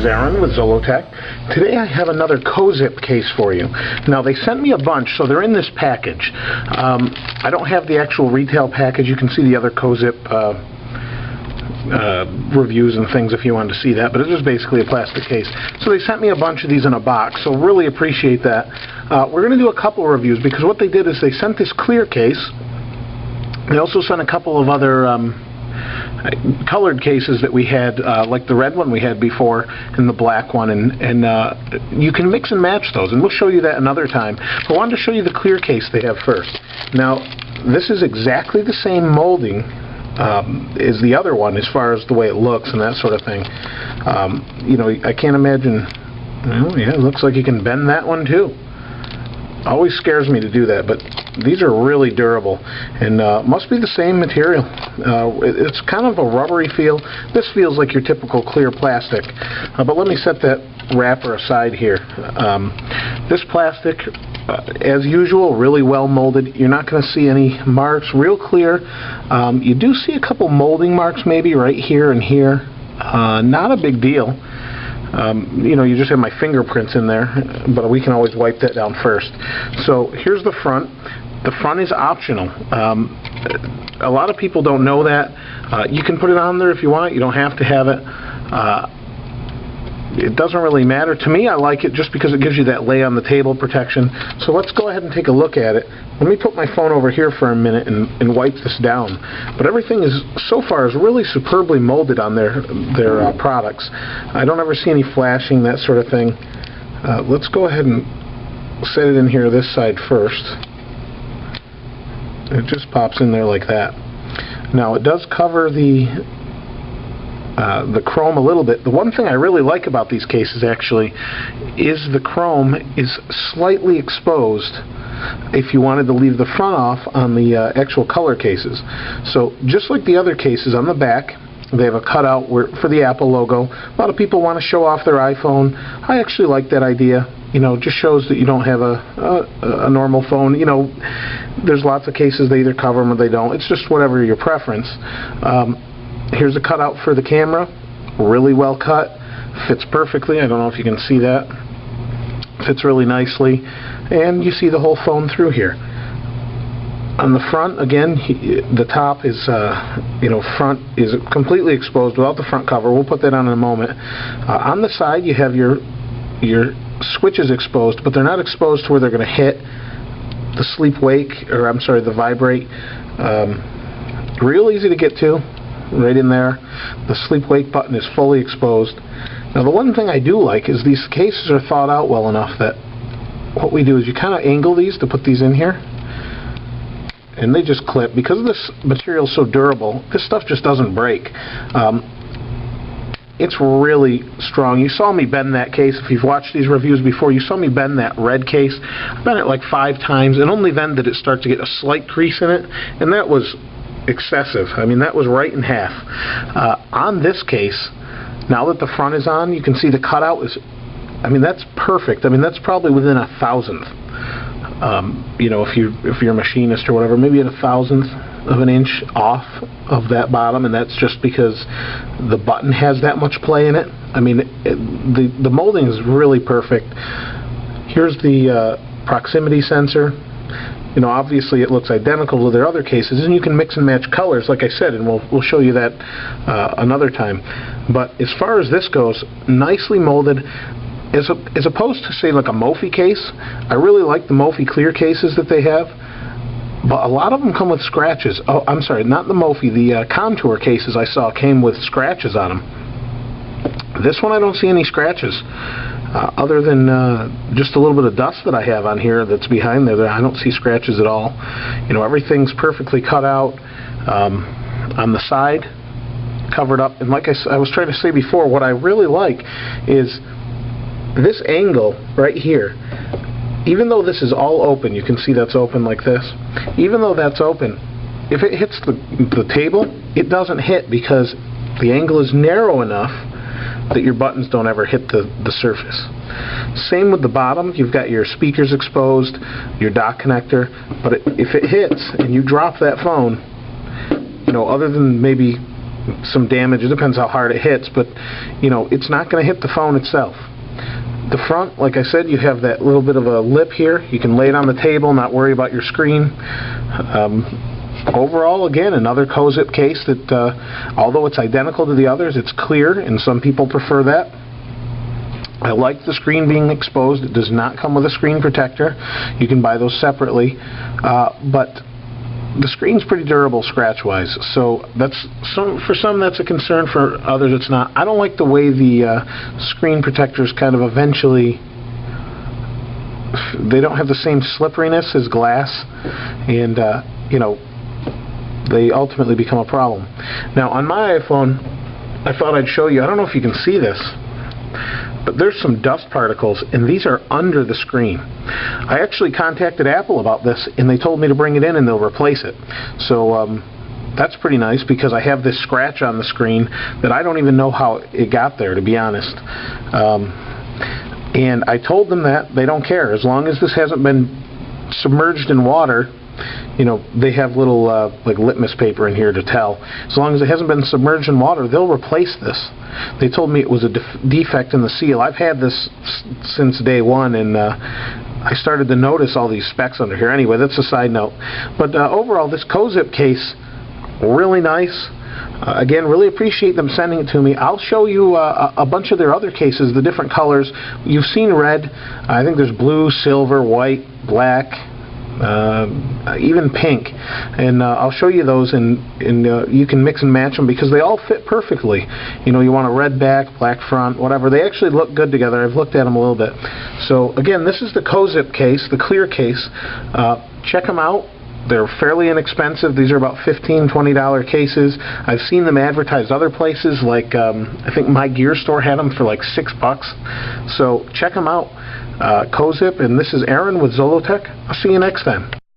is Aaron with Zollotech. Today I have another CoZip case for you. Now they sent me a bunch, so they're in this package. I don't have the actual retail package. You can see the other CoZip reviews and things if you wanted to see that, but it's just basically a plastic case. So they sent me a bunch of these in a box, so really appreciate that. We're going to do a couple of reviews because what they did is they sent this clear case. They also sent a couple of other colored cases that we had, like the red one we had before and the black one, and you can mix and match those, and we'll show you that another time. But I wanted to show you the clear case they have first. Now this is exactly the same molding as the other one as far as the way it looks and that sort of thing. You know, I can't imagine. Well, yeah, it looks like you can bend that one too. Always scares me to do that, but these are really durable and must be the same material. It's kind of a rubbery feel. This feels like your typical clear plastic, but let me set that wrapper aside here. This plastic, as usual, really well molded. You're not going to see any marks, real clear. You do see a couple molding marks maybe right here and here. Not a big deal. You know, you just have my fingerprints in there, but we can always wipe that down first. So here's the front. The front is optional. A lot of people don't know that. You can put it on there if you want. You don't have to have it. It doesn't really matter. To me, I like it just because it gives you that lay on the table protection. So let's go ahead and take a look at it. Let me put my phone over here for a minute and wipe this down. But everything is, so far, is really superbly molded on their products. I don't ever see any flashing, that sort of thing. Let's go ahead and set it in here this side first. It just pops in there like that. Now it does cover the chrome a little bit. The one thing I really like about these cases actually is the chrome is slightly exposed if you wanted to leave the front off on the actual color cases. So just like the other cases, on the back they have a cutout for the Apple logo. A lot of people want to show off their iPhone. I actually like that idea. You know, it just shows that you don't have a normal phone. You know, there's lots of cases they either cover them or they don't. It's just whatever your preference. Here's a cutout for the camera, really well cut, fits perfectly. I don't know if you can see that. Fits really nicely, and you see the whole phone through here. On the front, again, the top is, you know, front is completely exposed without the front cover. We'll put that on in a moment. On the side, you have your switches exposed, but they're not exposed to where they're going to hit the sleep wake, or I'm sorry, the vibrate. Real easy to get to. Right in there. The sleep wake button is fully exposed. Now the one thing I do like is these cases are thought out well enough that what we do is you kind of angle these to put these in here, and they just clip. Because this material is so durable, this stuff just doesn't break. It's really strong. You saw me bend that case. If you've watched these reviews before, you saw me bend that red case. I bent it like 5 times, and only then did it start to get a slight crease in it, and that was excessive. I mean, that was right in half. On this case, now that the front is on, you can see the cutout is, I mean, that's perfect. I mean, that's probably within 1/1000th. You know, if you're a machinist or whatever, maybe at 1/1000th of an inch off of that bottom, and that's just because the button has that much play in it. I mean, the molding is really perfect. Here's the proximity sensor. You know, obviously it looks identical to their other cases, and you can mix and match colors, like I said, and we'll show you that another time. But as far as this goes, nicely molded. As opposed to, say, like a Mophie case, I really like the Mophie clear cases that they have, but a lot of them come with scratches. Oh, I'm sorry, not the Mophie, the Contour cases I saw came with scratches on them. This one I don't see any scratches. Other than just a little bit of dust that I have on here that's behind there, I don't see scratches at all. You know, everything's perfectly cut out on the side, covered up. And like I was trying to say before, what I really like is this angle right here. Even though this is all open, you can see that's open like this. Even though that's open, if it hits the table, it doesn't hit because the angle is narrow enough that your buttons don't ever hit the surface. Same with the bottom. You've got your speakers exposed, your dock connector, but if it hits and you drop that phone, you know, other than maybe some damage. It depends how hard it hits, but you know, it's not going to hit the phone itself. The front, like I said, you have that little bit of a lip here. You can lay it on the table, not worry about your screen. Overall, again, another Cozip case that, although it's identical to the others, it's clear, and some people prefer that. I like the screen being exposed. It does not come with a screen protector. You can buy those separately, but the screen's pretty durable scratch-wise, so for some that's a concern, for others it's not. I don't like the way the screen protectors kind of eventually, they don't have the same slipperiness as glass, and you know, they ultimately become a problem. Now on my iPhone, I thought I'd show you, I don't know if you can see this, but there's some dust particles, and these are under the screen. I actually contacted Apple about this, and they told me to bring it in and they'll replace it. So that's pretty nice, because I have this scratch on the screen that I don't even know how it got there, to be honest. And I told them that they don't care. As long as this hasn't been submerged in water, you know, they have little like litmus paper in here to tell. As long as it hasn't been submerged in water, they'll replace this. They told me it was a defect in the seal. I've had this since day one, and I started to notice all these specks under here. Anyway, that's a side note. But overall, this Cozip case, really nice. Again, really appreciate them sending it to me. I'll show you a bunch of their other cases, the different colors. You've seen red. I think there's blue, silver, white, black, even pink, and I'll show you those, and you can mix and match them because they all fit perfectly. You know, you want a red back, black front, whatever. They actually look good together. I've looked at them a little bit. So again, this is the Cozip case, the clear case. Check them out. They're fairly inexpensive. These are about $15, $20 cases. I've seen them advertised other places, like I think My Gear Store had them for like $6. So check them out. Cozip, and this is Aaron with Zollotech. I'll see you next time.